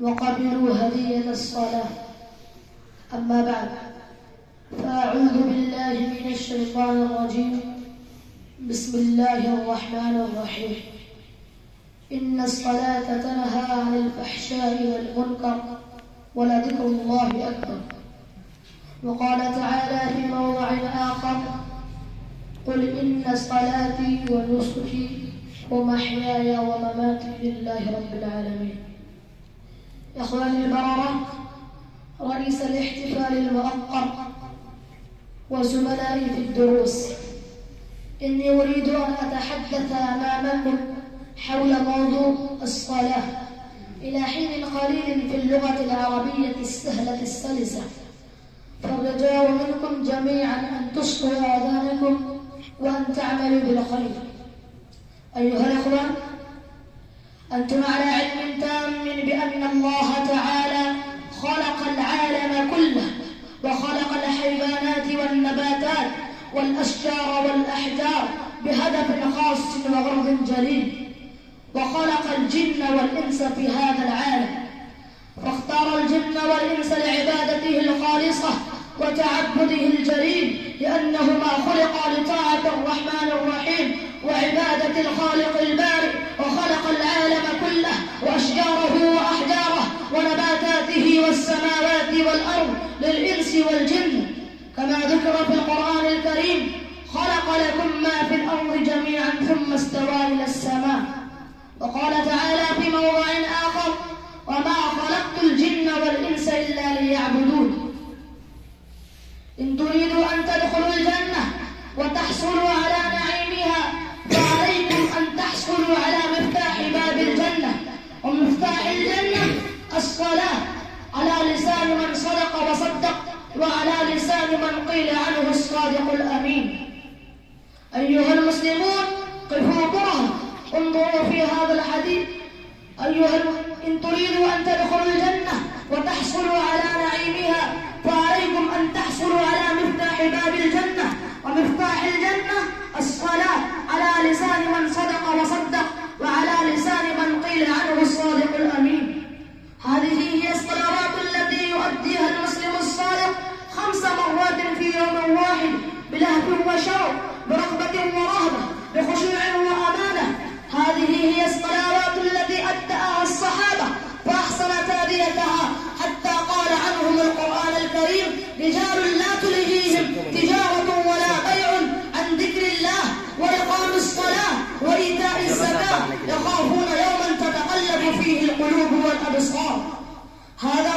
وقبلوا هدية الصلاة. أما بعد، فأعوذ بالله من الشيطان الرجيم. بسم الله الرحمن الرحيم. إن الصلاة تنهى عن الفحشاء والمنكر ولذكر الله أكبر. وقال تعالى في موضع آخر: قل إن صلاتي ونسكي ومحياي ومماتي لله رب العالمين. إخواني البررة، رئيس الاحتفال المؤقر وزملائي في الدروس، إني أريد أن أتحدث أمامكم حول موضوع الصلاة إلى حين قليل في اللغة العربية السهلة السلسة، فالرجاء منكم جميعا أن تصغوا آذانكم وأن تعملوا بالخير. أيها الأخوة، أنتم على علم تام بأن الله تعالى خلق العالم كله، وخلق الحيوانات والنباتات والأشجار والأحجار بهدف خاص وغرض جليل، وخلق الجن والإنس في هذا العالم، فاختار الجن والإنس لعبادته الخالصة وتعبده الجليل، لأنهما خلقا لطاعة الرحمن الرحيم وعبادة الخالق البارئ، وخلق العالم كله وأشجاره وأحجاره ونباتاته والسماوات والأرض للإنس والجن، كما ذكر في القرآن الكريم: خلق لكم ما في الأرض جميعا ثم استوى إلى السماء. وقال تعالى في موضع آخر: وما خلقت الجن والإنس إلا ليعبدون. إن تريدوا أن تدخلوا الجنة وتحصلوا على نعيمها، فعليكم أن تحصلوا على مفتاح باب الجنة، ومفتاح الجنة الصلاة، على لسان من صدق وصدق، وعلى لسان من قيل عنه الصادق الأمين. أيها المسلمون، قفوا برهة، انظروا في هذا الحديث. إن تريدوا أن تدخلوا الجنة وتحصلوا على نعيمها، فعليكم أن تحصلوا على مفتاح باب الجنة، ومفتاح الجنة الصلاة، على لسان من صدق وصدق، وعلى لسان من قيل عنه الصادق الأمين. هذه هي الصلوات التي يؤديها المسلم الصادق 5 مرات في يوم واحد، بلهف وشوق، برغبة ورهبة، بخشوع وأمانة. هذه هي الصلوات التي أداها الصحابة فأحسن تأديتها، حتى قال عنهم القرآن الكريم: رجال لا تلهيهم تجارة ولا بيع عن ذكر الله وإقام الصلاة وإيتاء الزكاة يخافون يوما تتقلب فيه القلوب والأبصار. هذا